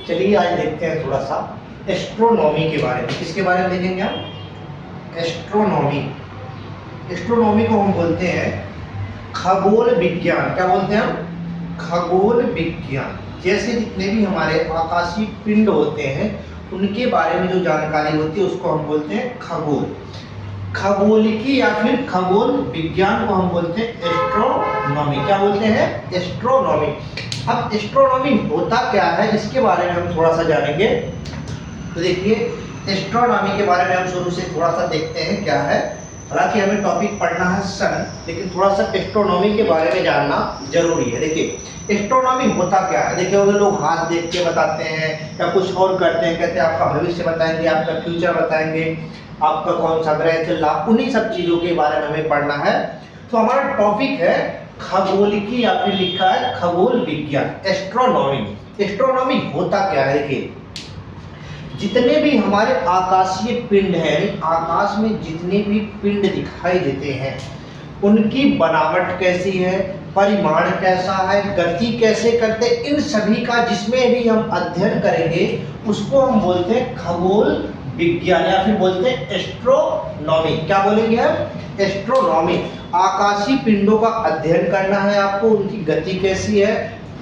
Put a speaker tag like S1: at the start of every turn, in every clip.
S1: चलिए आज देखते हैं थोड़ा सा एस्ट्रोनॉमी के बारे में। किसके बारे में देखेंगे हम? एस्ट्रोनॉमी। एस्ट्रोनॉमी को हम बोलते हैं खगोल विज्ञान। क्या बोलते हैं हम? खगोल विज्ञान। जैसे जितने भी हमारे आकाशीय पिंड होते हैं उनके बारे में जो जानकारी होती है उसको हम बोलते हैं खगोल। खगोलिकी या फिर खगोल विज्ञान को हम बोलते हैं एस्ट्रोनॉमी। क्या बोलते हैं? एस्ट्रोनॉमी। अब एस्ट्रोनॉमी होता क्या है इसके बारे में हम थोड़ा सा जानेंगे। तो देखिए, एस्ट्रोनॉमी के बारे में हम शुरू से थोड़ा सा देखते हैं क्या है। हालांकि हमें टॉपिक पढ़ना है सन, लेकिन थोड़ा सा एस्ट्रोनॉमी के बारे में जानना जरूरी है। देखिए, एस्ट्रोनॉमी होता क्या है। देखिए, वो लोग हाथ देख के बताते हैं या कुछ और करते हैं, कहते हैं आपका भविष्य बताएंगे, आपका फ्यूचर बताएंगे, आपका कौन सा ग्रह चल रहा, उन्हीं सब चीजों के बारे में हमें पढ़ना है। तो हमारा टॉपिक है खगोलिकी या फिर लिखा है खगोल विज्ञान, एस्ट्रोनॉमी। एस्ट्रोनॉमी होता क्या है? देखिए, जितने भी हमारे आकाशीय पिंड हैं, आकाश में जितने भी पिंड दिखाई देते हैं उनकी बनावट कैसी है, परिमाण कैसा है, गति कैसे करते, इन सभी का जिसमें भी हम अध्ययन करेंगे उसको हम बोलते हैं खगोल विज्ञान या फिर बोलते हैं एस्ट्रोनॉमी। क्या बोलेंगे हम? एस्ट्रोनॉमी। आकाशीय पिंडों का अध्ययन करना है आपको, उनकी गति कैसी है,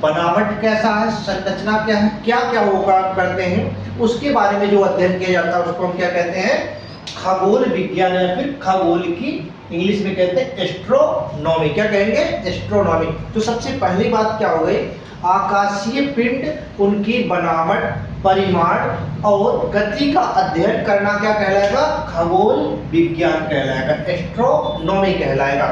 S1: बनावट कैसा है, संरचना क्या है, क्या क्या वो काम करते हैं, उसके बारे में जो अध्ययन किया जाता है उसको हम क्या कहते हैं? खगोल विज्ञान या फिर खगोलिकी, इंग्लिश में कहते हैं एस्ट्रोनॉमी। क्या कहेंगे? एस्ट्रोनॉमी। तो सबसे पहली बात क्या हो गई? आकाशीय पिंड, उनकी बनावट, परिमाण और गति का अध्ययन करना क्या कहलाएगा? खगोल विज्ञान कहलाएगा, एस्ट्रोनॉमी कहलाएगा।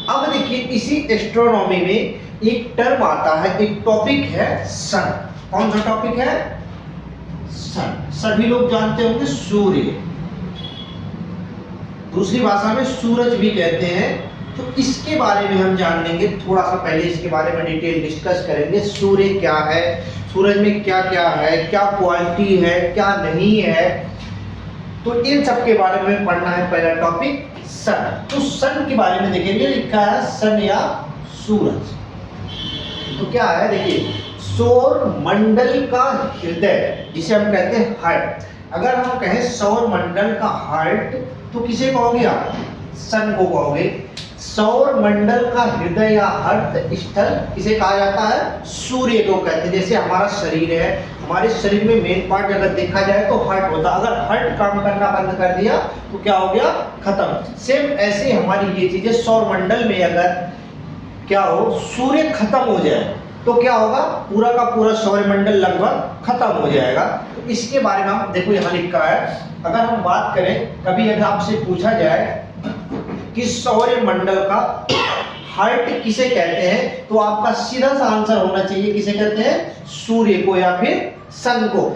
S1: अब देखिए, इसी एस्ट्रोनॉमी में एक टर्म आता है, एक टॉपिक है सन। कौन सा टॉपिक है? सन। सभी लोग जानते होंगे सूर्य, दूसरी भाषा में सूरज भी कहते हैं। तो इसके बारे में हम जान लेंगे थोड़ा सा। पहले इसके बारे में डिटेल डिस्कस करेंगे। सूर्य क्या है, सूरज में क्या क्या है, क्या क्वालिटी है, क्या नहीं है, तो इन सब के बारे में पढ़ना है। पहला टॉपिक सन। तो सन के बारे में देखेंगे, लिखा है सन या सूरज। तो क्या है? देखिए, सौर मंडल का हृदय, जिसे हम कहते हैं हार्ट। अगर हम कहें सौर मंडल का हार्ट तो किसे कहोगे आप? सन को कहोगे। सौर मंडल का हृदय या अर्थ स्थल किसे कहा जाता है? सूर्य को कहते हैं। जैसे हमारा शरीर है, हमारे शरीर में मेन पार्ट अगर देखा जाए तो हार्ट होता है। अगर हार्ट काम करना बंद कर दिया तो क्या हो गया? खत्म। सेम ऐसे हमारी ये चीजें सौर मंडल में अगर क्या हो, सूर्य खत्म हो जाए तो क्या होगा? पूरा का पूरा सौरमंडल लगभग खत्म हो जाएगा। तो इसके बारे में हम देखो यहाँ लिखा है। अगर हम बात करें, कभी अगर आपसे पूछा जाए कि सौरमंडल का हार्ट किसे कहते हैं, तो आपका सीधा सा आंसर होना चाहिए किसे कहते हैं? सूर्य को या फिर सन को।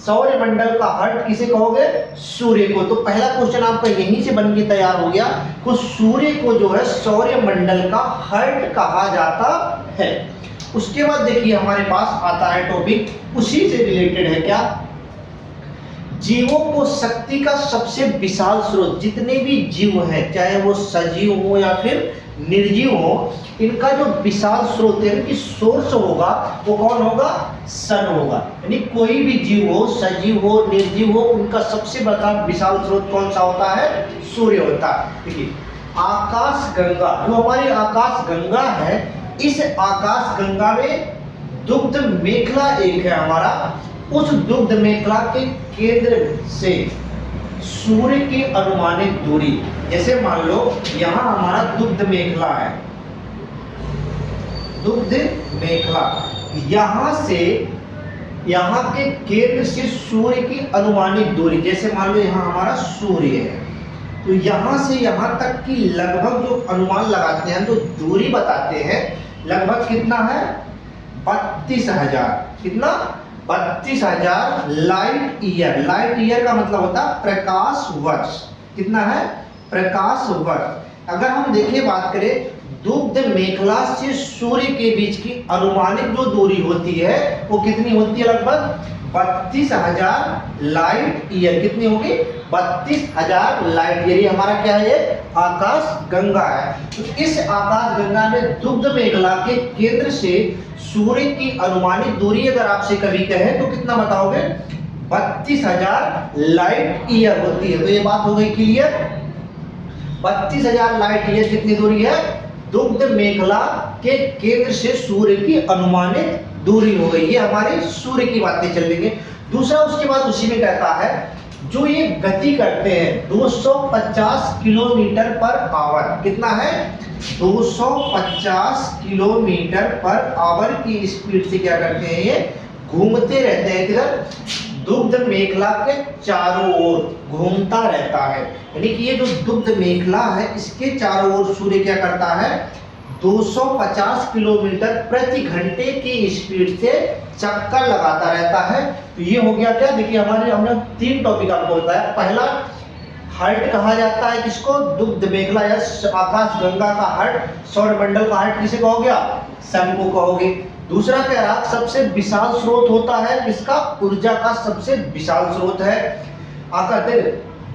S1: सौरमंडल का हार्ट किसे कहोगे? सूर्य को। तो पहला क्वेश्चन आपका यहीं से बन के तैयार हो गया कि सूर्य को जो है सौरमंडल का हार्ट कहा जाता है। उसके बाद देखिए हमारे पास आता है टॉपिक, उसी से रिलेटेड है। क्या? जीवों को शक्ति का सबसे विशाल स्रोत, जितने भी जीव हैं चाहे वो सजीव हो या फिर निर्जीव हो, इनका जो विशाल स्रोत है, इनकी सोर्स होगा वो कौन होगा? सन होगा। यानी कोई भी जीव हो, सजीव हो, निर्जीव हो, उनका सबसे बड़ा विशाल स्रोत कौन सा होता है? सूर्य होता है। देखिए, आकाश गंगा, जो हमारी आकाश गंगा है, इस आकाश गंगा में दुग्ध मेखला एक है हमारा। उस दुग्ध मेखला के केंद्र से सूर्य की अनुमानित दूरी, जैसे मान लो यहां हमारा दुग्ध मेखला है, दुग्ध मेखला, यहां से यहां के केंद्र से सूर्य की अनुमानित दूरी, जैसे मान लो यहां हमारा सूर्य है, तो यहां से यहां तक की लगभग जो अनुमान लगाते हैं, जो दूरी बताते हैं, लगभग कितना है? 32,000। कितना? 32,000 लाइट ईयर। लाइट ईयर का मतलब होता है प्रकाश वर्ष। कितना है? प्रकाश वर्ष। अगर हम देखें, बात करें, दुग्ध मेखला से सूर्य के बीच की अनुमानित जो दूरी होती है वो कितनी होती है? लगभग 32,000 लाइट ईयर। कितनी होगी? 32,000 लाइट ईयर। ये हमारा क्या है? ये आकाश गंगा है। तो इस आकाश गंगा में दुग्ध मेखला के केंद्र से सूर्य की अनुमानित दूरी अगर आपसे कभी कहे तो कितना बताओगे? 32,000 लाइट ईयर होती है। तो ये बात हो गई क्लियर। 32,000 लाइट ईयर कितनी दूरी है? दुग्ध मेखला के केंद्र से सूर्य की अनुमानित दूरी हो गई। ये हमारे सूर्य की बातें चल रही है। दूसरा उसके बाद उसी में कहता है जो ये गति करते हैं 250 किलोमीटर पर आवर। कितना है? 250 किलोमीटर पर आवर की स्पीड से क्या करते हैं? ये घूमते रहते हैं। किधर? दुग्ध मेखला के चारों ओर घूमता रहता है। यानी कि ये जो दुग्ध मेखला है इसके चारों ओर सूर्य क्या करता है? 250 किलोमीटर प्रति घंटे की स्पीड से चक्कर लगाता रहता है। तो ये हो गया क्या? देखिए हमने 3 टॉपिक आपको बताया। पहला, हार्ट कहा जाता है किसको? दुग्ध मेखला या आकाश गंगा का हार्ट। सौरमंडल का हार्ट किसे कहोगे? सन को कहोगे। दूसरा कह रहा सबसे विशाल स्रोत होता है किसका? ऊर्जा का सबसे विशाल स्रोत है आकाश।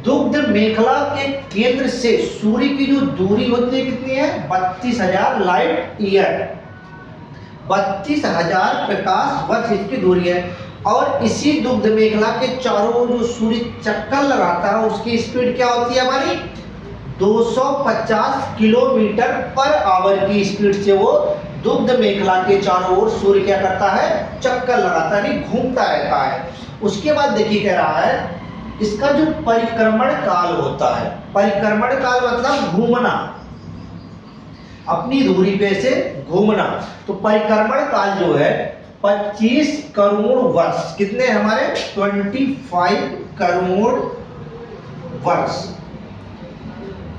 S1: दुग्ध मेखला के केंद्र से सूर्य की जो दूरी होती है कितनी है? 32,000 लाइट ईयर। 32,000 प्रकाश वर्ष इसकी दूरी है। और इसी दुग्ध मेखला के चारों ओर जो सूर्य चक्कर लगाता है उसकी स्पीड क्या होती है हमारी? 250 किलोमीटर पर आवर की स्पीड से वो दुग्ध मेखला के चारों ओर सूर्य क्या करता है? चक्कर लगाता है, यानी घूमता रहता है। उसके बाद देखिए कह रहा है इसका जो परिक्रमण काल होता है, परिक्रमण काल मतलब घूमना, अपनी दूरी पे से घूमना। तो परिक्रमण काल जो है 25 करोड़ वर्ष। कितने हमारे? 25 करोड़ वर्ष।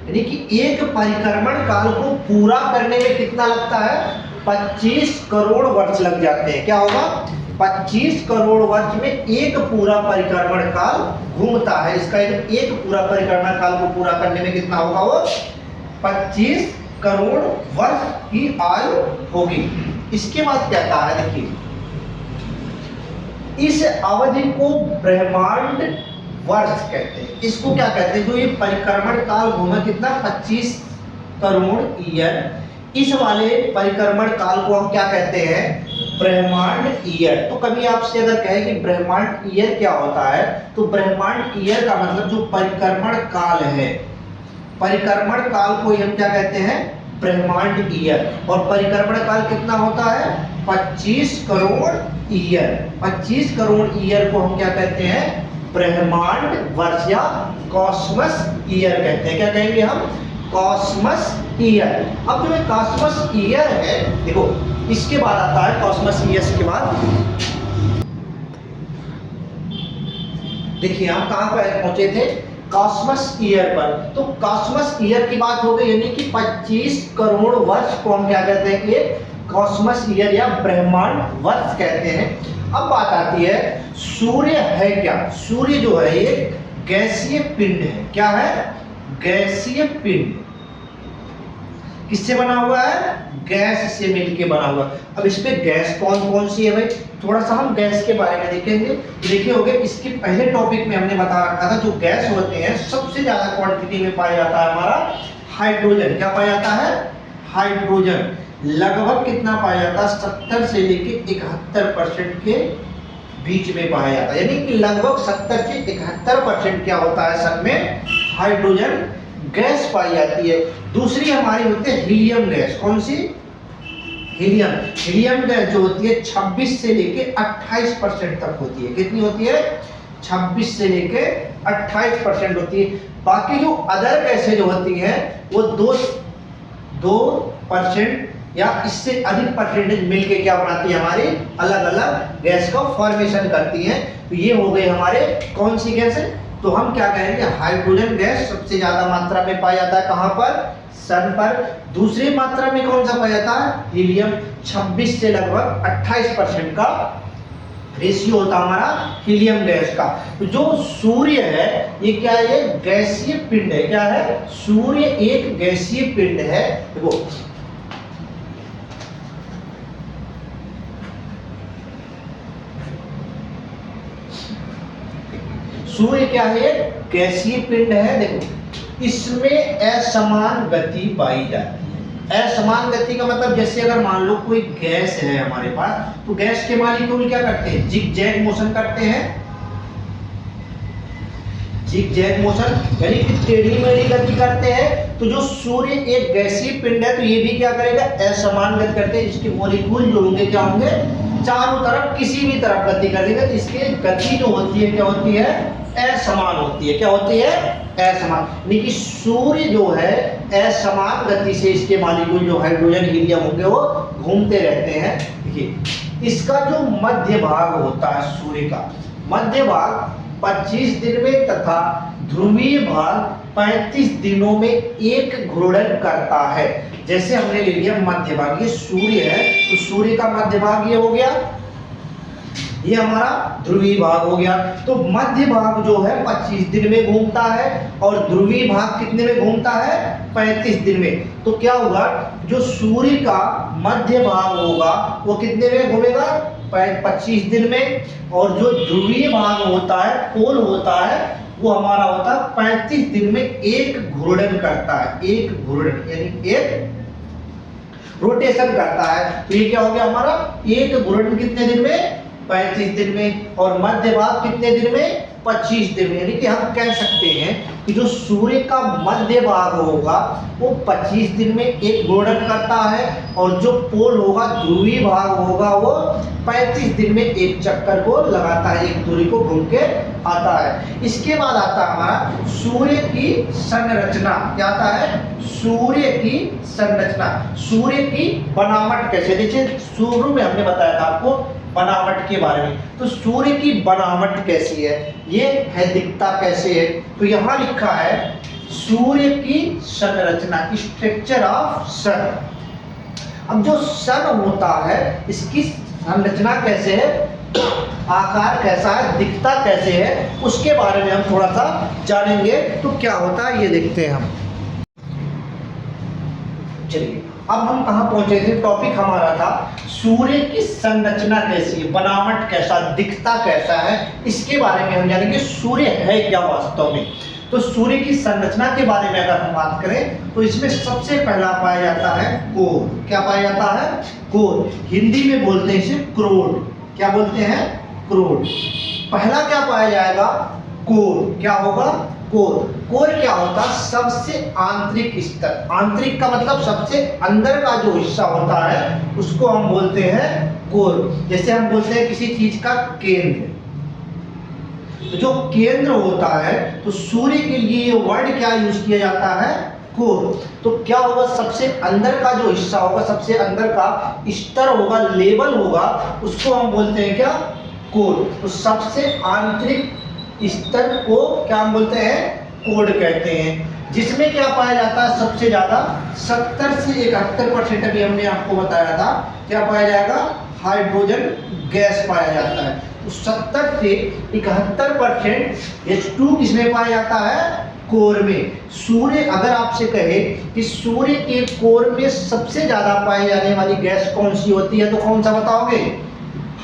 S1: यानी कि एक परिक्रमण काल को पूरा करने में कितना लगता है? 25 करोड़ वर्ष लग जाते हैं। क्या होगा? 25 करोड़ वर्ष में एक पूरा परिक्रमण काल घूमता है। इसका एक पूरा परिक्रमण काल को पूरा करने में कितना होगा? वो 25 करोड़ वर्ष की आयु होगी। इसके बाद कहता है देखिए इस अवधि को ब्रह्मांड वर्ष कहते हैं। इसको क्या कहते हैं? जो ये परिक्रमण काल घूमा कितना? 25 करोड़ ईयर। इस वाले परिक्रमण काल को हम क्या कहते हैं? ब्रह्मांड ईयर। तो कभी आपसे अगर कहे कि ब्रह्मांड ईयर क्या होता है तो ब्रह्मांड ईयर का मतलब जो परिक्रमण काल है, परिक्रमण काल को हम क्या कहते हैं? ब्रह्मांड ईयर। और परिक्रमण काल कितना होता है? 25 करोड़ ईयर। 25 करोड़ ईयर को हम क्या कहते हैं? ब्रह्मांड वर्ष या कॉस्मस ईयर कहते हैं। क्या कहेंगे हम? Cosmos year. अब जो कॉस्मस ईयर है देखो इसके बाद आता है कॉस्मस ईयर के बाद देखिए हम कहां पर पहुंचे थे? कॉस्मस ईयर पर। तो कॉस्मस ईयर की बात हो गई, यानी कि 25 करोड़ वर्ष को हम क्या कहते हैं? कि कॉस्मस ईयर या ब्रह्मांड वर्ष कहते हैं। अब बात आती है सूर्य है क्या? सूर्य जो है ये गैसीय पिंड है। क्या है? गैसीय पिंड। किससे बना हुआ है? गैस से मिलके बना हुआ। अब इस पे गैस कौन कौन सी है भाई? थोड़ा सा हम गैस के बारे में देखेंगे। देखे होंगे इसके पहले टॉपिक में हमने बता रखा था जो गैस होते हैं सबसे ज्यादा क्वांटिटी में पाया जाता है हमारा हाइड्रोजन। क्या पाया जाता है? हाइड्रोजन। लगभग कितना पाया जाता है? 70 से लेके 71% के बीच में पाया जाता है। यानी कि लगभग 70 से 71% क्या होता है सब में? हाइड्रोजन गैस पाई जाती है। दूसरी हमारी होती है हीलियम गैस। कौन सी? हीलियम। हीलियम गैस जो होती है 26 से लेके 28% तक होती है। कितनी होती है? 26 से लेके 28% होती है। बाकी जो अदर गैसें जो होती हैं वो 2% या इससे अधिक परसेंटेज मिलके क्या बनाती है? हमारी अलग अलग गैस का फॉर्मेशन करती हैं। तो ये हो गए हमारे कौन सी गैस है? तो हम क्या कहेंगे? हाइड्रोजन गैस सबसे ज्यादा मात्रा में पाया जाता है। कहां पर? सन पर। दूसरी मात्रा में कौन सा पाया जाता है? हीलियम। 26 से लगभग 28% का रेशियो होता हमारा हीलियम गैस का। तो जो सूर्य है ये क्या है? ये गैसीय पिंड है। क्या है? सूर्य एक गैसीय पिंड है। देखो सूर्य क्या है, गैसीय पिंड है। देखो इसमें असमान गति पाई जाती है। असमान गति का मतलब जैसे अगर मान लो कोई गैस है हमारे पास, तो गैस के मॉलिक्यूल क्या करते हैं, जिग-जैग मोशन करते हैं। जिग-जैग मोशन यानी कि टेढ़ी मेढ़ी गति करते हैं। तो जो सूर्य एक गैसीय पिंड है, तो ये भी क्या करेगा, असमान गति करते हैं। इसके मॉलिक्यूल जो होंगे क्या होंगे, चारों तरफ किसी भी तरफ गति करेगा। इसकी गति जो होती है क्या होती है, असमान होती है। क्या होती है, असमान। यानी कि सूर्य जो है असमान गति से इसके मॉलिक्यूल जो हाइड्रोजन हीलियम होंगे वो घूमते रहते हैं। देखिए इसका जो मध्य भाग होता है सूर्य का, मध्य भाग 25 दिन में तथा ध्रुवीय भाग 35 दिनों में एक घूर्णन करता है। जैसे हमने ले लिया मध्य भाग, ये सूर्य है तो सूर्य का मध्य भाग ये हो गया, ये हमारा ध्रुवीय भाग हो गया। तो मध्य भाग जो है 25 दिन में घूमता है और ध्रुवीय भाग कितने में घूमता है, 35 दिन में। तो क्या होगा, जो सूर्य का मध्य भाग होगा वो कितने में घूमेगा, 25 दिन में। और जो ध्रुवीय भाग होता है, पोल होता है, वो हमारा होता है 35 दिन में एक घूर्णन करता है। एक घूर्णन यानी एक रोटेशन करता है। तो ये क्या हो गया हमारा, एक घूर्णन कितने दिन में, 35 दिन में। और मध्य भाग कितने दिन में, 25 दिन में। यानी कि हम कह सकते हैं कि जो सूर्य का मध्य भाग होगा वो 25 दिन में एक घूर्णन करता है और जो पोल होगा, ध्रुवीय भाग होगा, वो 35 दिन में एक चक्कर को लगाता है, एक दूरी को घूम के आता है। इसके बाद आता है हमारा सूर्य की संरचना। क्या आता है, सूर्य की संरचना, सूर्य की बनावट कैसे। देखिए शुरू में हमने बताया था आपको बनावट के बारे में। तो सूर्य की बनावट कैसी है, ये है दिखता कैसे है। तो यहाँ लिखा है सूर्य की संरचना, स्ट्रक्चर ऑफ सन। अब जो सन होता है इसकी संरचना कैसे है, आकार कैसा है, दिखता कैसे है, उसके बारे में हम थोड़ा सा जानेंगे। तो क्या होता है ये देखते हैं हम। चलिए अब हम कहाँ पहुंचे थे, टॉपिक हमारा था सूर्य की संरचना कैसी है, बनावट कैसा, दिखता कैसा है, इसके बारे में हम जानेंगे। सूर्य है क्या वास्तव में। तो सूर्य की संरचना के बारे में अगर हम बात करें तो इसमें सबसे पहला पाया जाता है कोर। क्या पाया जाता है, कोर। हिंदी में बोलते हैं इसे क्रोड। क्या बोलते हैं, क्रोड। पहला क्या पाया जाएगा, कोर। क्या होगा, कोर। कोर क्या होता है, सबसे आंतरिक स्तर। आंतरिक का मतलब सबसे अंदर का जो हिस्सा होता है उसको हम बोलते हैं कोर। जैसे हम बोलते हैं किसी चीज का केंद्र, तो जो केंद्र होता है, तो सूर्य के लिए ये वर्ड क्या यूज किया जाता है, कोर। तो क्या होगा, सबसे अंदर का जो हिस्सा होगा, सबसे अंदर का स्तर होगा, लेवल होगा, उसको हम बोलते हैं क्या, कोर। तो सबसे आंतरिक स्तर को क्या हम बोलते हैं, कोर कहते हैं। जिसमें क्या पाया जाता है सबसे ज्यादा, 70 से 71%, अभी हमने आपको बताया था, क्या पाया जाएगा, हाइड्रोजन गैस पाया जाता है। तो 70 से 71% H2 किसमें पाया जाता है, कोर में। सूर्य अगर आपसे कहे कि सूर्य के कोर में सबसे ज्यादा पाई जाने वाली गैस कौन सी होती है, तो कौन सा बताओगे,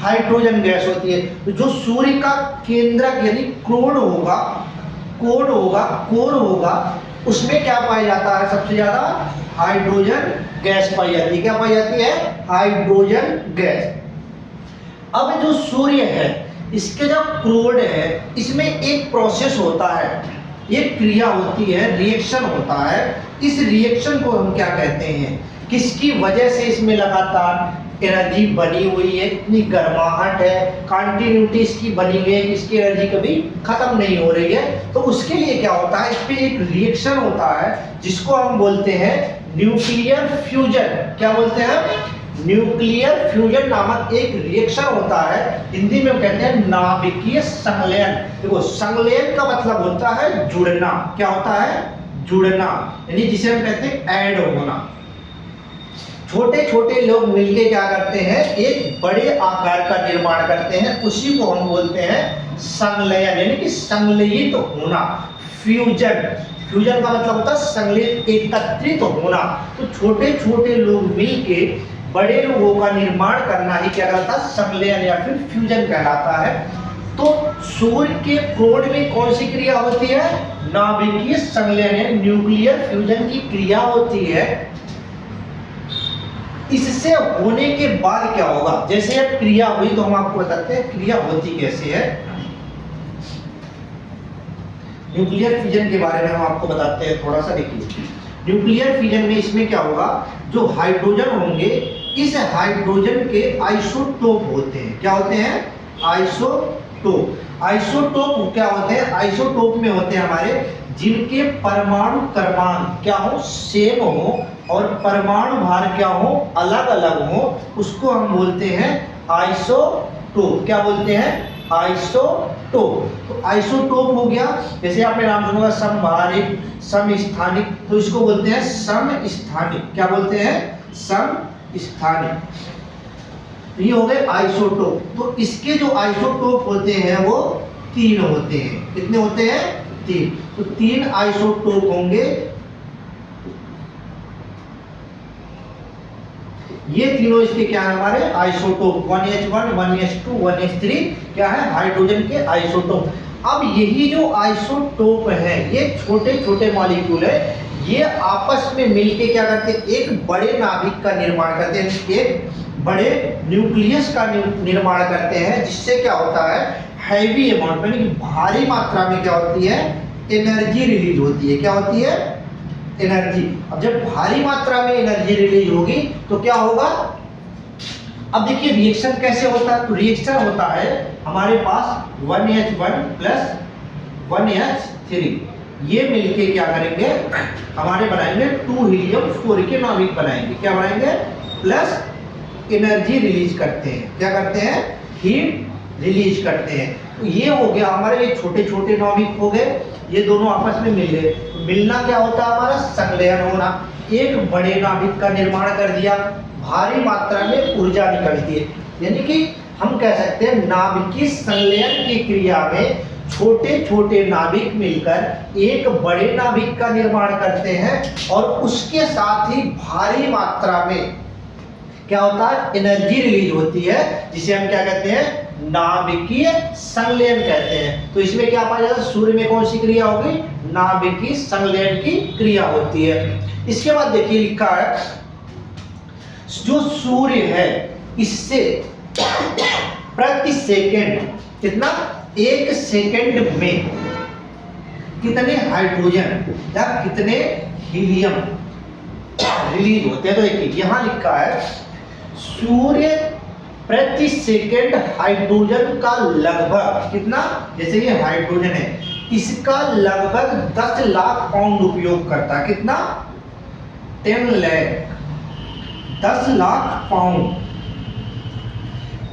S1: हाइड्रोजन गैस होती है। तो जो सूर्य का केंद्रक यानी कोर होगा, कोर होगा, उसमें क्या पाया जाता है सबसे ज्यादा, हाइड्रोजन गैस पाई जाती है। क्या पाई जाती है, हाइड्रोजन गैस। अब जो सूर्य है इसके जो क्रोड है, इसमें एक प्रोसेस होता है, एक क्रिया होती है, रिएक्शन होता है। इस रिएक्शन को हम क्या कहते हैं, किसकी वजह से इसमें लगातार एनर्जी बनी हुई है, इतनी गर्माहट है, कंटिन्यूटी इसकी बनी हुई है, इसकी एनर्जी कभी खत्म नहीं हो रही है। तो उसके लिए क्या होता है, इस पे एक रिएक्शन होता है जिसको हम बोलते हैं न्यूक्लियर फ्यूजन। क्या बोलते हैं, न्यूक्लियर फ्यूजन नामक एक रिएक्शन होता है। हिंदी में कहते हैं नाभिकीय संलयन। देखो संलयन का मतलब होता है जुड़ना। क्या होता है, जुड़ना, यानी जिसे हम कहते हैं ऐड होना। छोटे छोटे लोग मिलके क्या करते हैं, एक बड़े आकार का निर्माण करते हैं, उसी को हम बोलते हैं संलयन, यानी कि संलयित होना, फ्यूजन। फ्यूजन का मतलब होता है संलयित, एकत्रित होना। तो छोटे छोटे लोग मिलके बड़े लोगों का निर्माण करना ही क्या कहलाता है, संलयन या फिर फ्यूजन कहलाता है। तो सूर्य के क्रोड में कौन सी क्रिया होती है? नाभिकीय संलयन है, न्यूक्लियर फ्यूजन की क्रिया होती है। इससे होने के बाद क्या होगा? जैसे अब क्रिया हुई तो हम आपको बताते हैं क्रिया होती कैसे है। न्यूक्लियर फ्यूजन के बारे में हम आपको बताते हैं थोड़ा सा। देखिए न्यूक्लियर फ्यूजन में इसमें क्या होगा, जो हाइड्रोजन होंगे इस हाइड्रोजन के आइसोटोप होते हैं। क्या होते हैं? आइसोटोप। आइसोटोप क्या होते हैं? आइसोटोप में होते हैं हमारे जिनके परमाणु क्रमांक क्या हो? सेम हो और परमाणु भार क्या हो? अलग अलग हो। उसको हम बोलते हैं आइसोटोप। क्या बोलते हैं? आइसोटोप। तो आइसोटोप हो गया, जैसे आपने नाम सुना समभारिक, समस्थानिक, तो इसको बोलते हैं समस्थानिक। क्या बोलते हैं? समस्थानिक। ये हो गए आइसोटोप। तो इसके जो आइसोटोप होते हैं वो 3 होते हैं। कितने होते हैं? 3। तो 3 आइसोटोप होंगे। ये तीनों इसके क्या है? हमारे आइसोटोप 1s1, 1s2, 1s3 क्या है? हाइड्रोजन के आइसोटोप। अब यही जो आइसोटोप है ये छोटे छोटे मॉलिक्यूल है, ये आपस में मिलके क्या करते हैं? एक बड़े नाभिक का निर्माण करते हैं, एक बड़े न्यूक्लियस का निर्माण करते हैं, जिससे क्या होता है? हैवी अमाउंट में, भारी मात्रा में क्या होती है? एनर्जी रिलीज होती है। क्या होती है? एनर्जी। अब जब भारी मात्रा में एनर्जी रिलीज होगी तो क्या होगा? अब देखिए रिएक्शन कैसे होता है। तो रिएक्शन होता है हमारे पास 1H1 प्लस 1H3, ये मिलके क्या करेंगे? हमारे बनाएंगे 2 हीलियम 4 के नाभिक बनाएंगे। क्या बनाएंगे? प्लस एनर्जी रिलीज करते हैं। क्या करते हैं? हीट रिलीज करते हैं। तो ये हो गया हमारे, ये छोटे छोटे नाभिक हो गए, ये दोनों आपस में मिल गए। मिलना क्या होता है? हमारा संलयन होना। एक बड़े नाभिक का निर्माण कर दिया, भारी मात्रा में ऊर्जा निकलती है। यानी कि हम कह सकते हैं नाभिकीय संलयन की क्रिया में छोटे छोटे नाभिक मिलकर एक बड़े नाभिक का निर्माण करते हैं और उसके साथ ही भारी मात्रा में क्या होता है? एनर्जी रिलीज होती है, जिसे हम क्या कहते हैं? नाभिकीय संलयन कहते हैं। तो इसमें क्या पाया जाता है? सूर्य में कौन सी क्रिया होगी? नाभिकीय संलयन की क्रिया होती है। इसके बाद देखिए लिखा है जो सूर्य है इससे प्रति सेकेंड कितना? 1 सेकेंड में कितने हाइड्रोजन या कितने हीलियम रिलीज होते हैं? तो देखिए यहां लिखा है सूर्य प्रति सेकेंड हाइड्रोजन का लगभग कितना? जैसे ये हाइड्रोजन है, इसका लगभग 10 लाख पाउंड उपयोग करता है। कितना? 10 लाख, 10 लाख पाउंड।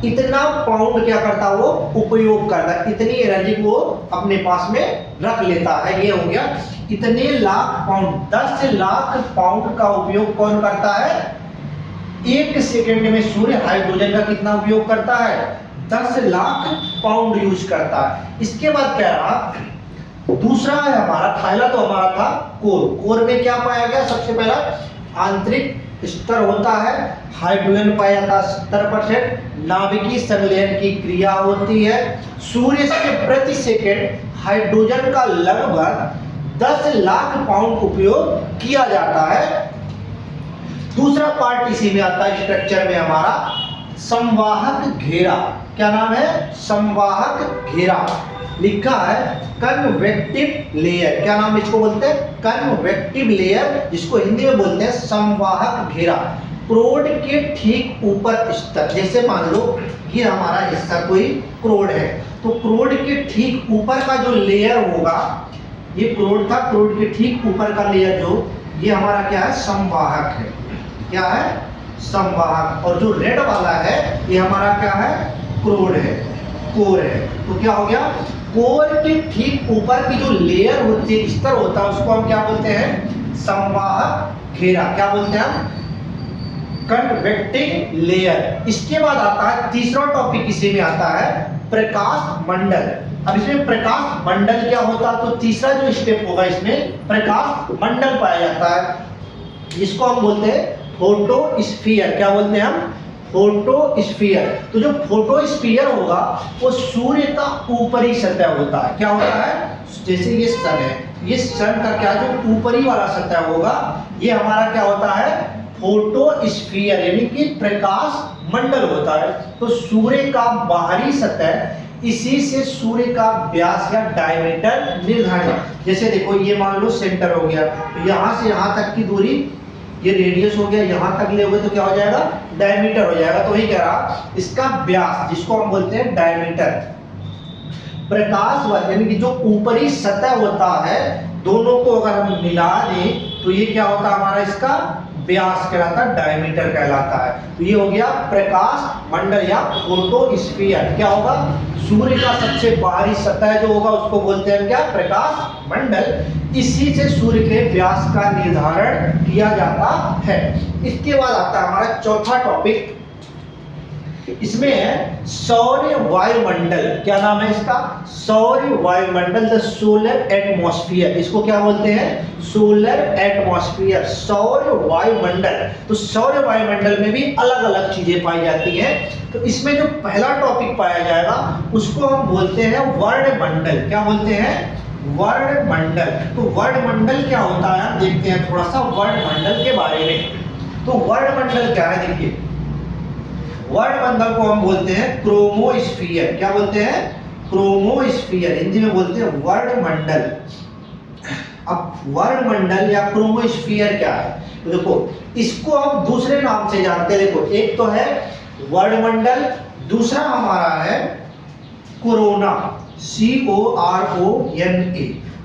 S1: इतना पाउंड क्या करता है? वो उपयोग करता है, इतनी एनर्जी को अपने पास में रख लेता है। ये हो गया इतने लाख पाउंड। 10 लाख पाउंड का उपयोग कौन करता है? 1 सेकेंड में सूर्य हाइड्रोजन का कितना उपयोग करता है? 10 लाख पाउंड यूज करता है। इसके बाद क्या रहा? दूसरा है हमारा, पहला तो हमारा था कोर। कोर में क्या पाया गया? सबसे पहला आंतरिक स्तर होता है, हाइड्रोजन पाया जाता है 70%, नाभिकीय संलयन की क्रिया होती है। सूर्य से प्रति सेकेंड हाइड्रोजन का लगभग 10 लाख पाउंड उपयोग किया जाता है। दूसरा पार्ट इसी में आता है स्ट्रक्चर में हमारा संवाहक घेरा। क्या नाम है? संवाहक घेरा। लिखा है कन्वेक्टिव लेयर। क्या नाम इसको बोलते हैं? कन्वेक्टिव लेयर, जिसको हिंदी में बोलते हैं संवाहक घेरा। क्रोड के ठीक ऊपर स्तर, जैसे मान लो ये हमारा हिस्सा कोई क्रोड है, तो क्रोड के ठीक ऊपर का जो लेयर होगा, ये क्रोड था, क्रोड के ठीक ऊपर का लेयर जो ये हमारा क्या है? संवाहक है। क्या है? संवाहक। और जो रेड वाला है ये हमारा क्या है? क्रोड है, कोर है। तो क्या हो गया? कोर के ठीक ऊपर की जो लेयर होती है, स्तर होता है, उसको हम क्या बोलते हैं? संवाहक घेरा। क्या बोलते हैं हम? Convective layer. इसके बाद आता है तीसरा टॉपिक, इसी में आता है प्रकाश मंडल। अब इसमें प्रकाश मंडल क्या होता है? तो तीसरा जो स्टेप होगा इसमें प्रकाश मंडल पाया जाता है, जिसको हम बोलते हैं फोटोस्फीयर। क्या बोलते हैं हम? फोटोस्फीयर। तो जो फोटोस्फीयर होगा वो सूर्य का ऊपरी सतह होता है। क्या होता है? जैसे ये सन है, ये सन का क्या जो ऊपरी वाला सतह होगा ये हमारा क्या होता है? फोटोस्फीयर, यानी कि प्रकाश मंडल होता है। तो सूर्य का बाहरी सतह, इसी से सूर्य का व्यास या डायमीटर निर्धारित। जैसे देखो ये मान लो सेंटर हो गया, तो यहाँ से यहाँ तक की दूरी ये रेडियस हो गया, यहाँ तक ले तो क्या हो जाएगा? डायमीटर हो जाएगा। तो वही कह रहा इसका व्यास जिसको हम बोलते हैं डायमीटर। प्रकाश वर्ग यानी कि जो ऊपरी सतह होता है दोनों को अगर हम मिला दें तो ये क्या होता है? हमारा इसका व्यास कहलाता है, डायमीटर कहलाता है। तो ये हो गया प्रकाश मंडल या फोटोस्फीयर। क्या होगा? सूर्य का सबसे बाहरी सतह जो होगा उसको बोलते हैं क्या? प्रकाश मंडल। इसी से सूर्य के व्यास का निर्धारण किया जाता है। इसके बाद आता है हमारा चौथा टॉपिक, इसमें है सौर वायुमंडल। क्या नाम है इसका? सौर वायुमंडल, द सोलर एटमॉस्फेयर। इसको क्या बोलते हैं? सोलर एटमॉस्फेयर, सौर वायुमंडल। तो सौर वायुमंडल में भी अलग अलग चीजें पाई जाती हैं। तो इसमें जो पहला टॉपिक पाया जाएगा उसको हम बोलते हैं वर्णमंडल। क्या बोलते हैं? वर्णमंडल। तो वर्णमंडल क्या होता है देखते हैं थोड़ा सा वर्णमंडल के बारे में। तो वर्णमंडल क्या है? देखिए वर्णमंडल को हम बोलते हैं क्रोमोस्फीयर। क्या बोलते हैं? क्रोमोस्फीयर, हिंदी में बोलते हैं वर्णमंडल। अब वर्णमंडल या क्रोमोस्फीयर क्या है? तो देखो इसको हम दूसरे नाम से जानते हैं। देखो एक तो है वर्णमंडल, दूसरा हमारा है कोरोना, CORONA।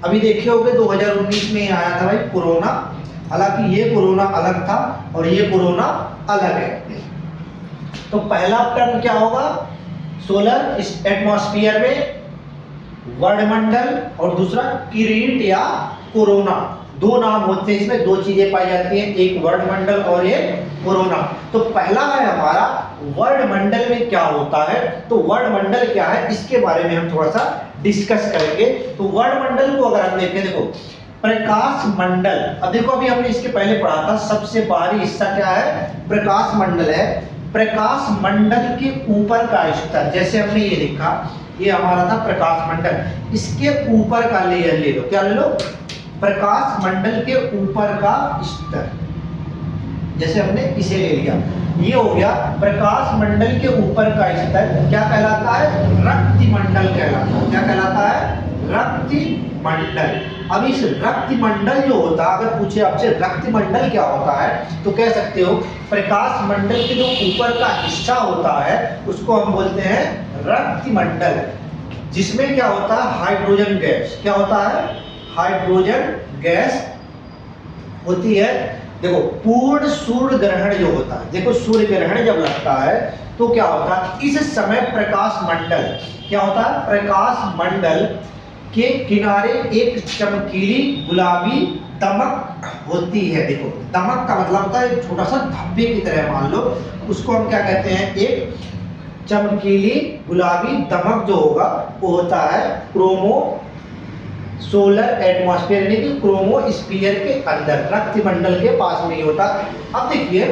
S1: अभी देखे होंगे 2019 में आया था भाई कोरोना। हालांकि ये कोरोना अलग था और ये कोरोना अलग है। तो पहला टर्म क्या होगा? सोलर एटमॉस्फेयर में वर्णमंडल, और दूसरा किरीट या कोरोना। दो नाम होते हैं इसमें, दो चीजें पाई जाती हैं, एक वर्णमंडल और एक कोरोना। तो पहला है हमारा वर्णमंडल में क्या होता है। तो वर्णमंडल क्या है इसके बारे में हम थोड़ा सा डिस्कस करेंगे। तो वर्णमंडल को अगर हम देखें, देखो प्रकाश मंडल। अब देखो अभी हमने इसके पहले पढ़ा था सबसे बाहरी हिस्सा क्या है? प्रकाश मंडल है। प्रकाश मंडल के ऊपर का स्तर, जैसे हमने ये देखा ये हमारा था प्रकाश मंडल, इसके ऊपर का लेयर ले लो। क्या ले लो? प्रकाश मंडल के ऊपर का स्तर। जैसे हमने इसे ले लिया, ये हो गया प्रकाश मंडल के ऊपर का स्तर। क्या कहलाता है? रक्तिमंडल कहलाता है। क्या कहलाता है? रक्तिमंडल। अब इस रक्तिमंडल जो होता है, अगर पूछे आपसे रक्तिमंडल क्या होता है तो कह सकते हो प्रकाश मंडल के जो ऊपर का हिस्सा होता है उसको हम बोलते हैं रक्तिमंडल, जिसमें क्या होता है? Hydrogen gas. क्या होता है? हाइड्रोजन गैस होती है। देखो पूर्ण सूर्य ग्रहण जो होता है, देखो सूर्य ग्रहण जब लगता है तो क्या होता है? इस समय प्रकाश मंडल क्या होता है? प्रकाश मंडल के किनारे एक चमकीली गुलाबी दमक होती है। देखो दमक का मतलब होता है छोटा सा धब्बे की तरह, मान लो उसको हम क्या कहते हैं? एक चमकीली गुलाबी दमक जो होगा वो होता है क्रोमो सोलर एटमॉस्फेयर, यानी कि क्रोमोस्फीयर के अंदर, रक्तिमंडल के पास में ही होता। अब देखिए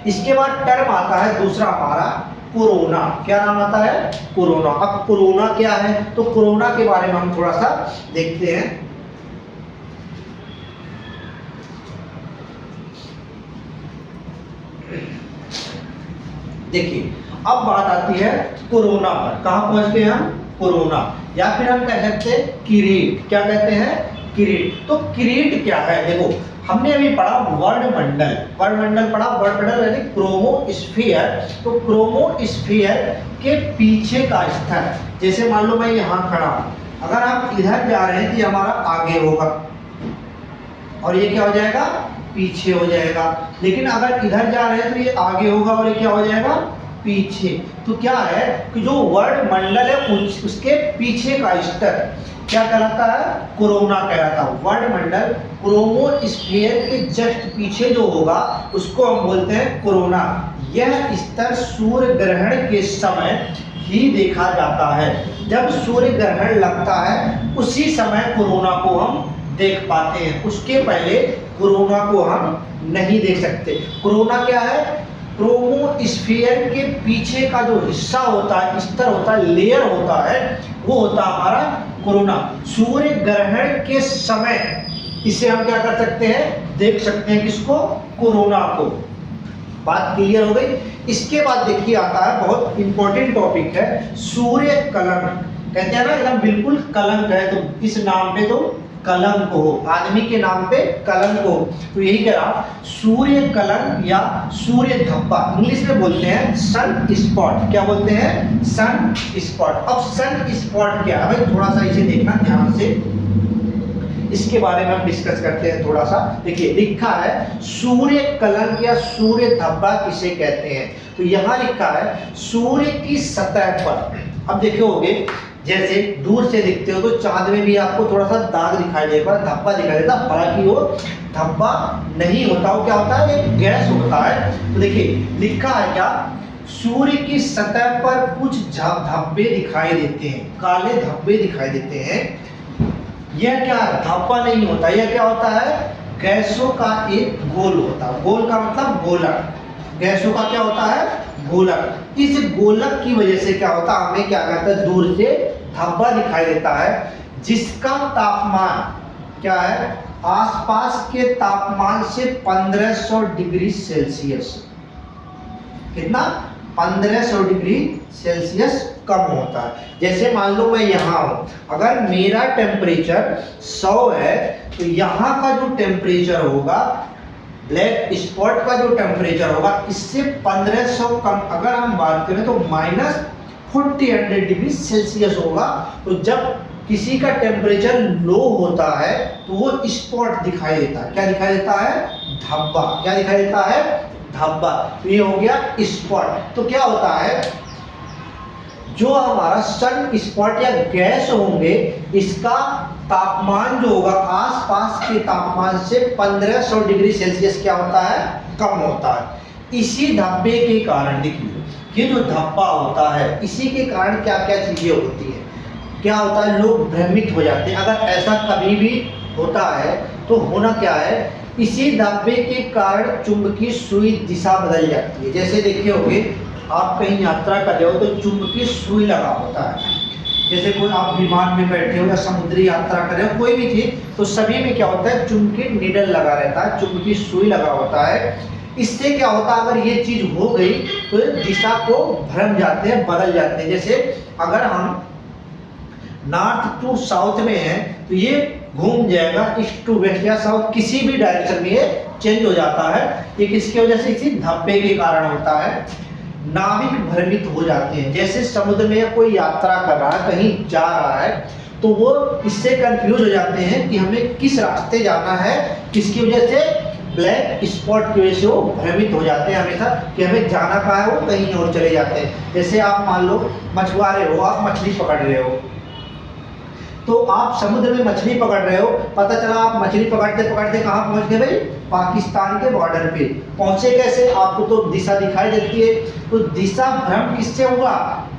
S1: इसके बाद टर्म आता है दूसरा हमारा कोरोना। क्या नाम आता है? कोरोना। अब कोरोना क्या है? तो कोरोना के बारे में हम थोड़ा सा देखते हैं। देखिए अब बात आती है कोरोना पर। कहां पहुंच गए हम? कोरोना। या फिर हम कह सकते हैं किरीट। क्या कहते हैं? किरीट। तो किरीट क्या है? देखो हमने अभी पढ़ा वर्णमंडल, वर्णमंडल पढ़ा, वर्णमंडल यानी क्रोमोस्फीयर। तो क्रोमोस्फीयर के पीछे का स्तर, जैसे मान लो मैं यहाँ खड़ा हूँ, अगर आप इधर जा रहे हैं तो ये हमारा आगे होगा और ये क्या हो जाएगा? पीछे हो जाएगा। लेकिन अगर इधर जा रहे हैं तो ये आगे होगा और ये क्या हो जाएगा? पीछे। तो क्या है कि जो वर्णमंडल है उसके पीछे का स्तर क्या कहलाता है? कोरोना कहलाता है। वर्णमंडल क्रोमोस्फीयर के जस्ट पीछे जो होगा उसको हम बोलते हैं कोरोना। यह स्तर सूर्य ग्रहण के समय ही देखा जाता है। जब सूर्य ग्रहण लगता है उसी समय कोरोना को हम देख पाते हैं, उसके पहले कोरोना को हम नहीं देख सकते। कोरोना क्या है? क्रोमोस्फीयर के पीछे का जो हिस्सा होता है, स्तर होता है, लेयर होता है, वो होता है हमारा कोरोना। सूर्य ग्रहण के समय इसे हम क्या कर सकते हैं, देख सकते हैं, किसको, कोरोना को। बात क्लियर हो गई। इसके बाद देखिए आता है बहुत इंपॉर्टेंट टॉपिक है, सूर्य कलंक। कहते हैं ना एकदम बिल्कुल कलंक है, तो इस नाम पे तो कलंक हो, आदमी के नाम पे कलंक हो, तो यही कह रहा सूर्य कलंक या सूर्य धब्बा, इंग्लिश में बोलते हैं सन स्पॉट। क्या बोलते हैं, सन स्पॉट। अब सन स्पॉट क्या है भाई, थोड़ा सा इसे देखना ध्यान से, इसके बारे में हम डिस्कस करते हैं थोड़ा सा। देखिए लिखा है सूर्य कलंक या सूर्य धब्बा किसे कहते हैं, तो यहाँ लिखा है सूर्य की सतह पर। अब देखे होगे जैसे दूर से दिखते हो तो चांद में भी आपको थोड़ा सा दाग दिखाई देगा, धब्बा दिखाई देता, हालांकि वो धब्बा नहीं होता, वो क्या होता है, एक गैस होता है। तो देखिए लिखा है क्या, सूर्य की सतह पर कुछ धब्बे दिखाई देते हैं, काले धब्बे दिखाई देते हैं। यह क्या धब्बा नहीं होता, यह क्या होता है, गैसों का एक गोल होता है। गोल का मतलब गोलक, गैसों का क्या होता है, गोलक। इस गोलक की वजह से क्या होता है, हमें क्या कहता है, दूर से धब्बा दिखाई देता है, जिसका तापमान क्या है, आसपास के तापमान से 1500 डिग्री सेल्सियस, कितना, 1500 डिग्री सेल्सियस कम होता है। जैसे मान लो मैं यहाँ हूँ, अगर मेरा टेम्परेचर 100 है, तो यहाँ का जो टेम्परेचर होगा, ब्लैक स्पॉट का जो टेम्परेचर होगा, इससे 1500 कम अगर हम बात करें तो -40 डिग्री सेल्सियस होगा। तो जब किसी का टेम्परेचर लो होता है तो वो स्पॉट दिखाई देता है, क्या दिखाई देता है, धब्बा। क्या दिखाई देता है, धब्बा। तो ये हो गया स्पॉट। तो क्या होता है, जो हमारा सन स्पॉट या गैस होंगे, इसका तापमान जो होगा आसपास के तापमान से 1500 डिग्री सेल्सियस क्या होता है, कम होता है। इसी धब्बे के कारण, देखिए ये जो धब्बा होता है, इसी के कारण क्या क्या चीजें होती है, क्या होता है, लोग भ्रमित हो जाते हैं। अगर ऐसा कभी भी होता है तो होना क्या है, इसी धब्बे के कारण चुंबकीय सुई दिशा बदल जाती है। जैसे देखिए होगे आप कहीं यात्रा कर रहे हो तो चुंबकीय सुई लगा होता है, जैसे कोई आप विमान में बैठे हो या समुद्री यात्रा कर रहे हो, कोई भी चीज, तो सभी में क्या होता है, चुंबकीय निडल लगा रहता है, चुंबकीय सुई लगा होता है। इससे क्या होता है, अगर ये चीज हो गई तो दिशा को भ्रम जाते हैं, बदल जाते हैं। जैसे अगर हम नॉर्थ टू साउथ में है तो ये घूम जाएगा ईस्ट टू वेस्ट या साउथ, किसी भी डायरेक्शन में ये चेंज हो जाता है। ये किसकी वजह से, इसी धब्बे के कारण होता है। नाविक भ्रमित हो जाते हैं, जैसे समुद्र में कोई यात्रा कर रहा है, कहीं जा रहा है, तो वो इससे कंफ्यूज हो जाते हैं कि हमें किस रास्ते जाना है, किसकी वजह से, ब्लैक स्पॉट की वजह से वो भ्रमित हो जाते हैं हमेशा कि हमें जाना कहाँ है, वो कहीं और चले जाते हैं। जैसे आप मान लो मछुआरे हो, आप मछली पकड़ रहे हो, तो आप समुद्र में मछली पकड़ रहे हो, पता चला आप मछली पकड़ते पकड़ते कहाँ पहुंच गए भाई, पाकिस्तान के बॉर्डर पे पहुंचे। कैसे, आपको तो दिशा दिखाई देती है, तो दिशा भ्रम किससे हुआ,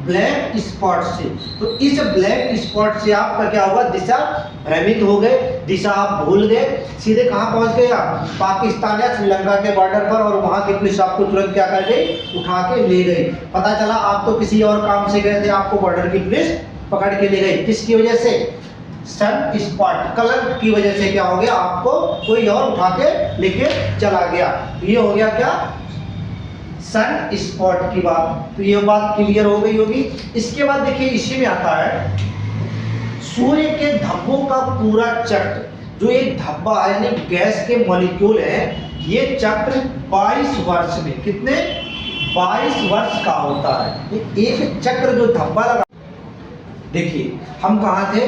S1: ब्लैक स्पॉट से। तो इस ब्लैक स्पॉट से आपका क्या होगा, दिशा भ्रमित हो गए, दिशा आप भूल गए, सीधे कहाँ पहुंच गए आप, पाकिस्तान या श्रीलंका के बॉर्डर पर, और वहां की पुलिस आपको तुरंत क्या कर गई, उठा के ले गई। पता चला आप तो किसी और काम से गए थे, आपको बॉर्डर की पुलिस पकड़ के ले गई, किसकी वजह से, सन स्पॉट, कलंक की वजह से क्या हो गया, आपको कोई और उठा के लेके चला गया। ये हो गया क्या, सन स्पॉट की बात। तो ये बात क्लियर हो गई होगी। इसके बाद देखिए इसी में आता है सूर्य के धब्बों का पूरा चक्र। जो एक धब्बा है यानी गैस के मॉलिक्यूल है, ये चक्र 22 वर्ष में, कितने, 22 वर्ष का होता है। एक चक्र जो धब्बा लगा, देखिए हम कहाँ थे,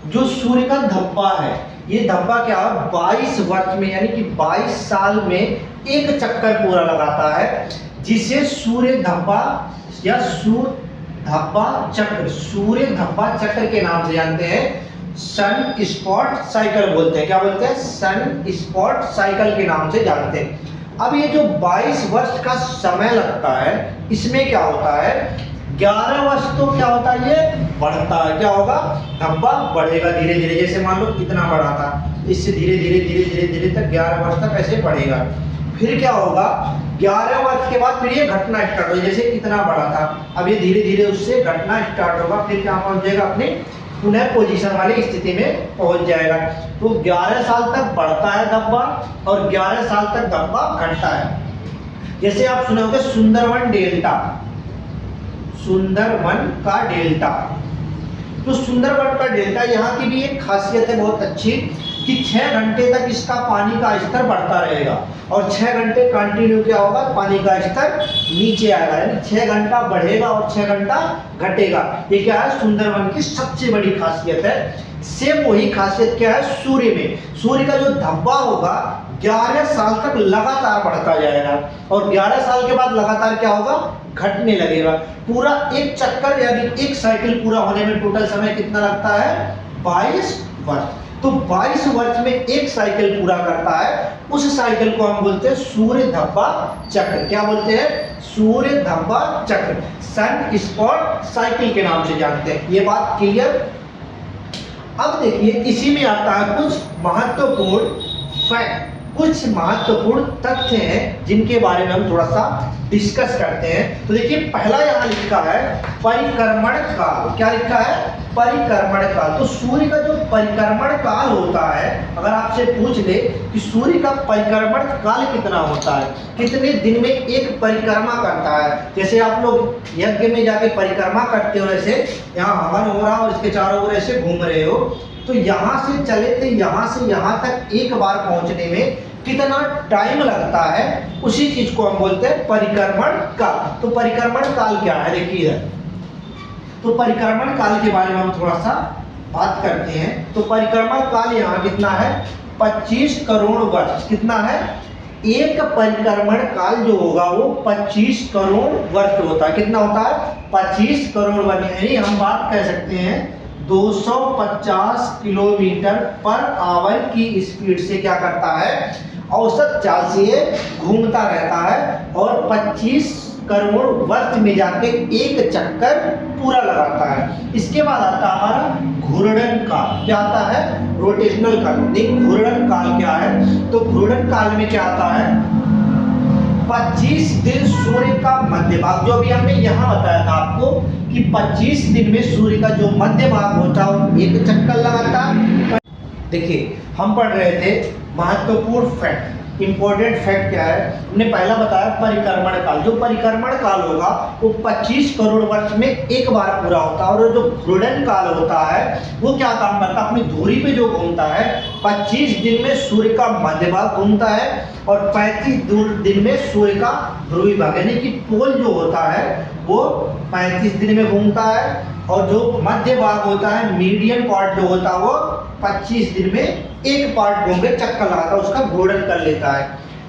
S1: जो सूर्य का धब्बा है, ये धब्बा क्या है, 22 वर्ष में यानी कि 22 साल में एक चक्कर पूरा लगाता है, जिसे सूर्य धब्बा या सूर्य धब्बा चक्र, सूर्य धब्बा चक्र के नाम से जानते हैं, सन स्पॉट साइकिल बोलते हैं। क्या बोलते हैं, सन स्पॉट साइकिल के नाम से जानते हैं। अब ये जो 22 वर्ष का समय लगता है, इसमें क्या होता है, 11 वर्ष तो क्या होता है, ये बढ़ता है, क्या होगा, धब्बा बढ़ेगा धीरे धीरे। जैसे मान लो कितना बढ़ा था, इससे धीरे धीरे धीरे धीरे धीरे तक 11 वर्ष तक ऐसे बढ़ेगा। फिर क्या होगा, 11 वर्ष के बाद फिर ये घटना स्टार्ट हो, जैसे इतना बड़ा था अब ये धीरे धीरे उससे घटना स्टार्ट होगा, फिर क्या पहुंच जाएगा अपने पुनः पोजीशन वाली स्थिति में पहुंच जाएगा। तो 11 साल तक बढ़ता है धब्बा और 11 साल तक धब्बा घटता है। जैसे आप सुने होंगे सुंदरवन डेल्टा, सुंदरवन का डेल्टा। तो सुंदरवन का डेल्टा यहाँ की भी एक खासियत है बहुत अच्छी कि 6 घंटे तक इसका पानी का स्तर बढ़ता रहेगा और 6 घंटे कंटिन्यू क्या होगा, पानी का स्तर नीचे आएगा, यानी 6 घंटा बढ़ेगा और 6 घंटा घटेगा। ये क्या है, सुंदरवन की सबसे बड़ी खासियत है। सेम वही खासियत क्या है सूर्य में, सूर्य का जो धब्बा होगा 11 साल तक लगातार बढ़ता जाएगा और 11 साल के बाद लगातार क्या होगा, घटने लगेगा। पूरा एक चक्कर यानी एक साइकिल पूरा होने में टोटल समय कितना लगता है, 22 वर्ष। तो 22 वर्ष में एक साइकिल पूरा करता है, उस साइकिल को हम बोलते हैं सूर्य धब्बा चक्र। क्या बोलते हैं, सूर्य धब्बा चक्र, सन स्पॉट साइकिल के नाम से जानते हैं। ये बात क्लियर। अब देखिए इसी में आता है कुछ महत्वपूर्ण फैक्ट, कुछ महत्वपूर्ण तथ्य हैं जिनके बारे में हम थोड़ा सा डिस्कस करते हैं। तो देखिए पहला यहाँ लिखा है परिक्रमण काल। क्या लिखा है, परिक्रमण काल। तो सूर्य का जो परिक्रमण काल होता है, अगर आपसे पूछ ले कि सूर्य का परिक्रमण काल कितना होता है, कितने दिन में एक परिक्रमा करता है, जैसे आप लोग यज्ञ में जाके परिक्रमा करते हो, ऐसे यहाँ हवन हो रहा और इसके चारों ओर ऐसे घूम रहे हो, तो यहाँ से चले थे यहाँ से यहाँ तक एक बार पहुँचने में कितना टाइम लगता है, उसी चीज को हम बोलते हैं परिक्रमण काल। तो परिक्रमण काल क्या है, देखिए तो परिक्रमण काल के बारे में हम थोड़ा सा बात करते हैं। तो परिक्रमण काल यहाँ कितना है, 25 करोड़ वर्ष। कितना है, एक परिक्रमण काल जो होगा वो 25 करोड़ वर्ष होता है। कितना होता है, 25 करोड़ वर्ष, यानी हम बात कर सकते हैं 250 किलोमीटर पर आवर की स्पीड से क्या करता है, औसत चाल से ये घूमता रहता है और 25 करोड़ वर्ष में जाके एक चक्कर पूरा लगाता है। इसके बाद आता है हमारा घूर्णन काल। क्या आता है, रोटेशनल काल। नहीं, घूर्णन काल क्या है, तो घूर्णन काल में क्या आता है, 25 दिन सूर्य का मध्य भाग, जो अभी हमने यहाँ बताया था आपको कि 25 दिन में सूर्य का जो मध्य भाग होता है वो एक चक्कर लगाता है। देखिए हम पढ़ रहे थे महत्वपूर्ण फैक्ट, इंपॉर्टेंट फैक्ट क्या है, हमने पहला बताया परिक्रमण काल। जो परिक्रमण काल होगा वो 25 करोड़ वर्ष में एक बार पूरा होता है और जो घूर्णन काल होता है वो क्या काम करता है, अपनी धुरी पे जो घूमता है 25 दिन में सूर्य का मध्य भाग घूमता है और 35 दिन में सूर्य का ध्रुवी भाग, यानी कि पोल जो होता है वो 35 दिन में घूमता है और जो मध्य भाग होता है, मीडियन पार्ट जो होता है वो 25 दिन में एक पार्ट घूम के चक्कर लगाता है, उसका घूर्णन कर लेता है।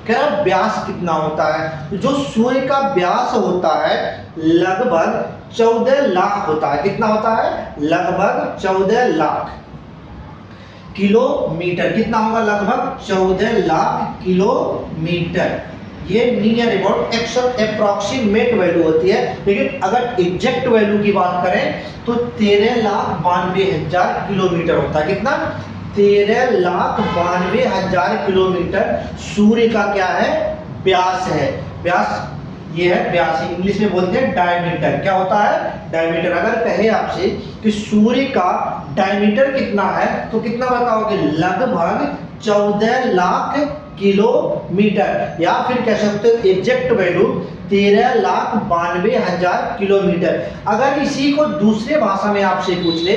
S1: कह रहा व्यास कितना होता है, तो जो सूर्य का व्यास होता है लगभग 14 लाख होता है। कितना होता है, लगभग 14 लाख किलोमीटर। कितना होगा, लगभग 14 लाख किलोमीटर। ये नियर अबाउट अप्रोक्सीमेट वैल्यू होती है, लेकिन अगर एग्जैक्ट वैल्यू की बात करें तो 13,92,000 किलोमीटर होता है। कितना, 13,92,000 किलोमीटर सूर्य का क्या है, व्यास है। व्यास ये है, व्यास इंग्लिश में बोलते हैं डायमीटर। क्या होता है, डायमीटर। अगर कहे आपसे कि सूर्य का डायमीटर कितना है तो कितना बताओगे, लगभग 14 लाख किलोमीटर, या फिर कह सकते हो एग्जैक्ट वैल्यू 13,92,000 किलोमीटर। अगर इसी को दूसरे भाषा में आपसे पूछ ले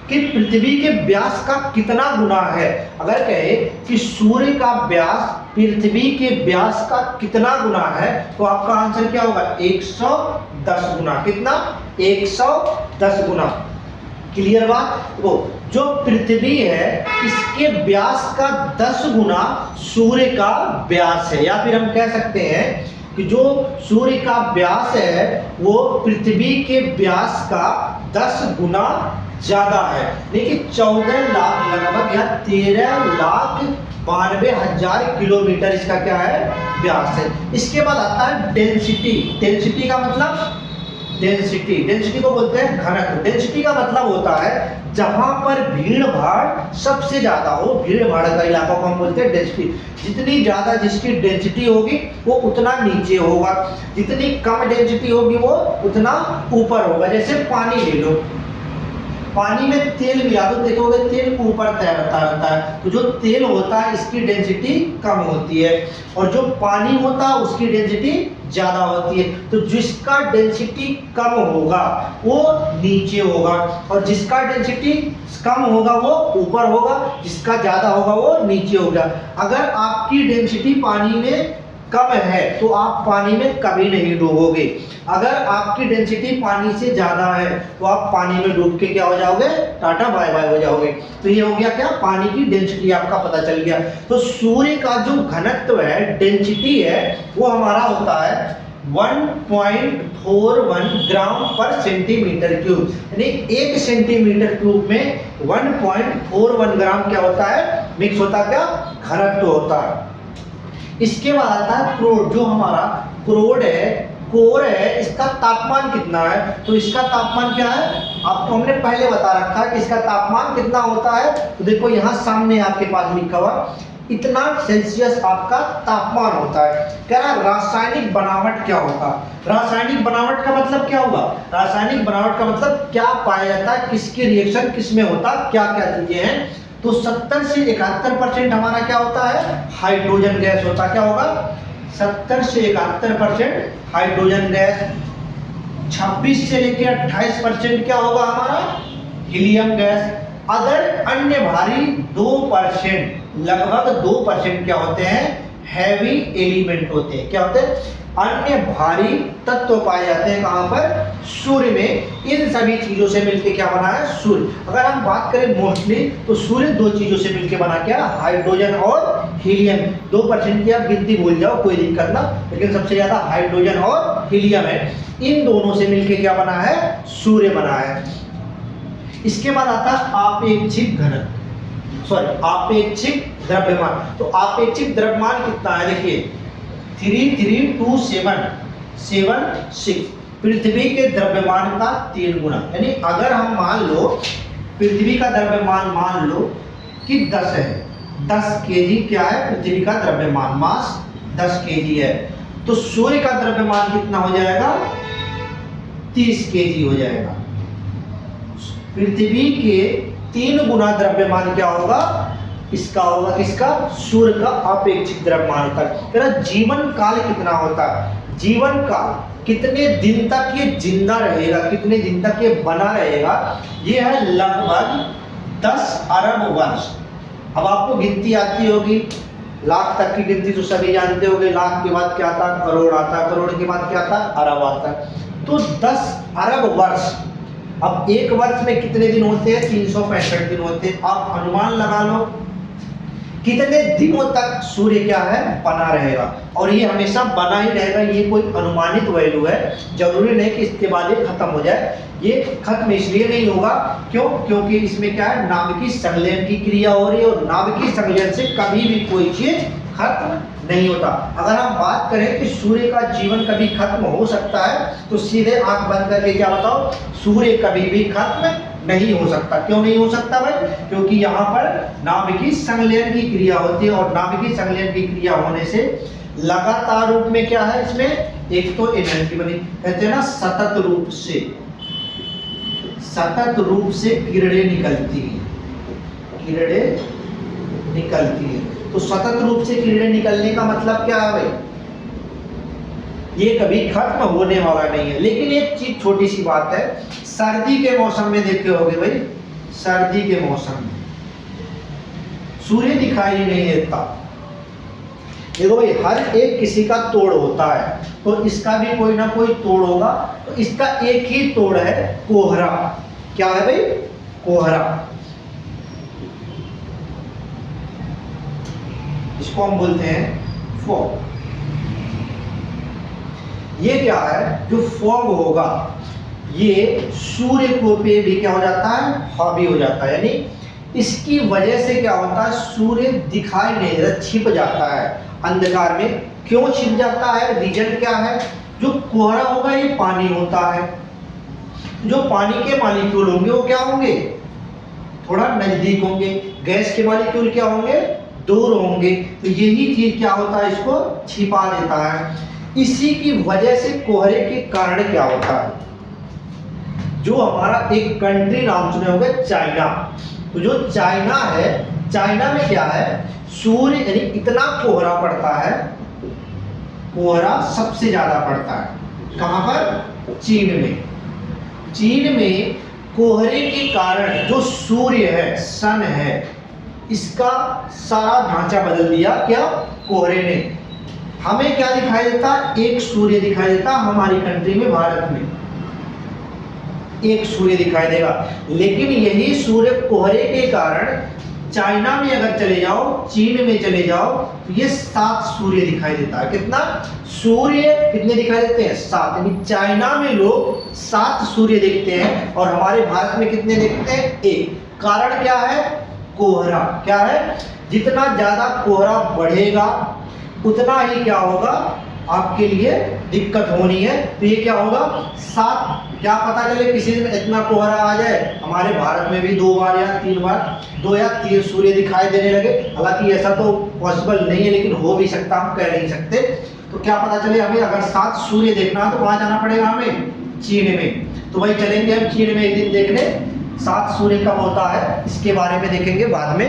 S1: कि पृथ्वी के व्यास का कितना गुना है, अगर कहे कि सूर्य का व्यास पृथ्वी के व्यास का कितना गुना है, तो आपका आंसर क्या होगा, 110 गुना। कितना, 110 गुना। क्लियर बात। वो जो पृथ्वी है इसके व्यास का 10 गुना सूर्य का व्यास है, या फिर हम कह सकते हैं कि जो सूर्य का व्यास है वो पृथ्वी के व्यास का 10 गुना ज्यादा है। देखिए 14 लाख लगभग या 13,92,000 किलोमीटर इसका क्या है, व्यास है। इसके बाद आता है डेंसिटी। डेंसिटी का मतलब डेंसिटी, डेंसिटी को बोलते हैं घनत्व। डेंसिटी का मतलब होता है जहां पर भीड़ भाड़ सबसे ज्यादा हो, भीड़ भाड़ का इलाका को हम बोलते हैं डेंसिटी। जितनी ज्यादा जिसकी डेंसिटी होगी वो उतना नीचे होगा, जितनी कम डेंसिटी होगी वो उतना ऊपर होगा। जैसे पानी ले लो, पानी में तेल मिला दो, देखोगे तेल ऊपर तैरता रहता है। तो जो तेल होता है इसकी डेंसिटी कम होती है, और जो पानी होता है उसकी डेंसिटी ज्यादा होती है। तो जिसका डेंसिटी कम होगा वो नीचे होगा, और जिसका डेंसिटी कम होगा वो ऊपर होगा, जिसका ज्यादा होगा वो नीचे होगा। अगर आपकी डेंसिटी पानी में कम है तो आप पानी में कभी नहीं डूबोगे। अगर आपकी डेंसिटी पानी से ज्यादा है तो आप पानी में डूब के क्या हो जाओगे, टाटा बाय बाय हो जाओगे। तो ये हो गया क्या, पानी की डेंसिटी आपका पता चल गया। तो सूर्य का जो घनत्व है, डेंसिटी है, वो हमारा होता है 1.41 ग्राम पर सेंटीमीटर क्यूब। यानी 1 सेंटीमीटर क्यूब में 1.41 ग्राम क्या होता है, मिक्स होता क्या, घनत्व होता है। इसके बाद आता है क्रोड, जो हमारा क्रोड है, कोर है, इसका तापमान कितना है। तो इसका तापमान क्या है, आपको हमने पहले बता रखा है कि इसका तापमान कितना होता है। तो देखो यहाँ सामने आपके पास लिखा हुआ इतना सेल्सियस आपका तापमान होता है। कह रहा रासायनिक बनावट क्या होगा। रासायनिक बनावट का मतलब क्या होगा, रासायनिक बनावट का मतलब क्या पाया जाता है, किसकी रिएक्शन किस में होता, क्या क्या चीजें हैं। तो 70 से 71% हमारा क्या होता है, हाइड्रोजन गैस होता। क्या होगा, 70 से 71% हाइड्रोजन गैस। 26 से लेकर 28% क्या होगा हमारा, हीलियम गैस। अदर अन्य भारी 2%, लगभग 2% क्या होते हैं, हैवी एलिमेंट होते हैं। क्या होते हैं, अन्य भारी तत्व पाए जाते हैं कहां पर, सूर्य में। इन सभी चीजों से मिलकर क्या बना है, सूर्य। अगर हम बात करें मोस्टली तो सूर्य 2 चीजों से मिलकर बना, क्या, हाइड्रोजन और हीलियम। 2% की आप गिनती भूल जाओ, कोई दिक्कत ना, लेकिन सबसे ज्यादा हाइड्रोजन और हीलियम है। इन दोनों से मिलकर क्या बना है, सूर्य बना है। इसके बाद आता है आपेक्षिक घनत्व, सॉरी आपेक्षिक द्रव्यमान। तो आपेक्षिक द्रव्यमान कितना है, देखिए 332776, पृथ्वी के द्रव्यमान का 3 गुना। यानी अगर हम मान लो पृथ्वी का द्रव्यमान मान लो कि 10 है, 10 केजी क्या है पृथ्वी का द्रव्यमान, मास 10 केजी है, तो सूर्य का द्रव्यमान कितना हो जाएगा, 30 केजी हो जाएगा। पृथ्वी के 3 गुना द्रव्यमान क्या होगा, इसका होगा, किसका, सूर्य का अपेक्षित द्रव्यमान का। जीवन काल कितना होता है, जीवन काल कितने दिन तक ये जिंदा रहेगा, कितने दिन तक ये बना रहेगा, ये है लगभग 10 अरब वर्ष। अब आपको गिनती आती होगी, लाख तक की गिनती तो सभी जानते होंगे, लाख के बाद क्या आता, करोड़ आता, करोड़ के बाद क्या आता, अरब आता। तो 10 अरब वर्ष। अब एक वर्ष में कितने दिन होते हैं, 365 दिन होते हैं। आप अनुमान लगा लो कितने दिनों तक सूर्य क्या है, बना रहेगा। और ये हमेशा बना ही रहेगा, ये कोई अनुमानित वैल्यू है, जरूरी नहीं कि इसके बाद ये खत्म हो जाए। ये खत्म इसलिए नहीं होगा, क्यों, क्योंकि इसमें क्या है, नाभिकीय संलयन की क्रिया हो रही है, और नाभिकीय संलयन से कभी भी कोई चीज खत्म नहीं होता। अगर हम बात करें कि सूर्य का जीवन कभी खत्म हो सकता है, तो सीधे आंख बंद करके क्या बताओ, सूर्य कभी भी खत्म नहीं हो सकता। क्यों नहीं हो सकता भाई, क्योंकि यहाँ पर नाभिकीय संलयन की क्रिया होती है, और नाभिकीय संलयन की क्रिया होने से लगातार रूप में क्या है, इसमें एक तो एनर्जी बनी, कहते हैं ना सतत रूप से किरणें निकलती है, किरणें निकलती है। तो सतत रूप से किरणें निकलने का मतलब क्या है भाई, ये कभी खत्म होने वाला नहीं है। लेकिन एक चीज छोटी सी बात है, सर्दी के मौसम में देखे होगे भाई, सर्दी के मौसम में सूर्य दिखाई नहीं देता। देखो भाई, हर एक किसी का तोड़ होता है, तो इसका भी कोई ना कोई तोड़ होगा। तो इसका एक ही तोड़ है, कोहरा। क्या है भाई, कोहरा। इसको हम बोलते हैं फॉग। ये क्या है, जो फॉग होगा ये सूर्य को पे भी क्या हो जाता है, हावी हो जाता है। यानी इसकी वजह से क्या होता है, सूर्य दिखाई नहीं देता, छिप जाता है अंधकार में। क्यों छिप जाता है, रीजन क्या है, जो कोहरा होगा ये पानी होता है, जो पानी के मॉलिक्यूल होंगे वो क्या होंगे, थोड़ा नजदीक होंगे, गैस के मॉलिक्यूल क्या होंगे, दूर होंगे। तो यही चीज क्या होता है, इसको छिपा देता है। इसी की वजह से कोहरे के कारण क्या होता है, जो हमारा एक कंट्री नाम सुने होंगे चाइना, तो जो चाइना है, चाइना में क्या है, सूर्य यानी इतना कोहरा पड़ता है, कोहरा सबसे ज्यादा पड़ता है। कहां पर, चीन में। चीन में कोहरे के कारण जो सूर्य है, सन है, इसका सारा ढांचा बदल दिया, क्या, कोहरे ने। हमें क्या दिखाई देता, एक सूर्य दिखाई देता हमारी कंट्री में, भारत में एक सूर्य दिखाई देगा। लेकिन यही सूर्य कोहरे के कारण चाइना में अगर चले जाओ, चीन में चले जाओ, तो ये 7 सूर्य दिखाई देता है। कितना सूर्य, कितने दिखाई देते हैं, 7। यानी चाइना में लोग 7 सूर्य देखते हैं और हमारे भारत में कितने देखते हैं, 1। कारण क्या है, कोहरा। क्या है, जितना ज्यादा कोहरा बढ़ेगा उतना ही क्या होगा, आपके लिए दिक्कत होनी है। तो ये क्या होगा, 7। क्या पता चले किसी दिन इतना कोहरा आ जाए हमारे भारत में भी 2 बार या 3 बार, 2 या 3 सूर्य दिखाई देने लगे। हालांकि ऐसा तो पॉसिबल नहीं है, लेकिन हो भी सकता, हम कह नहीं सकते। तो क्या पता चले हमें अगर 7 सूर्य देखना है तो वहां जाना पड़ेगा हमें, चीन में। तो वही चलेंगे हम चीन में एक दिन देखने, 7 सूर्य कब होता है, इसके बारे में देखेंगे बाद में।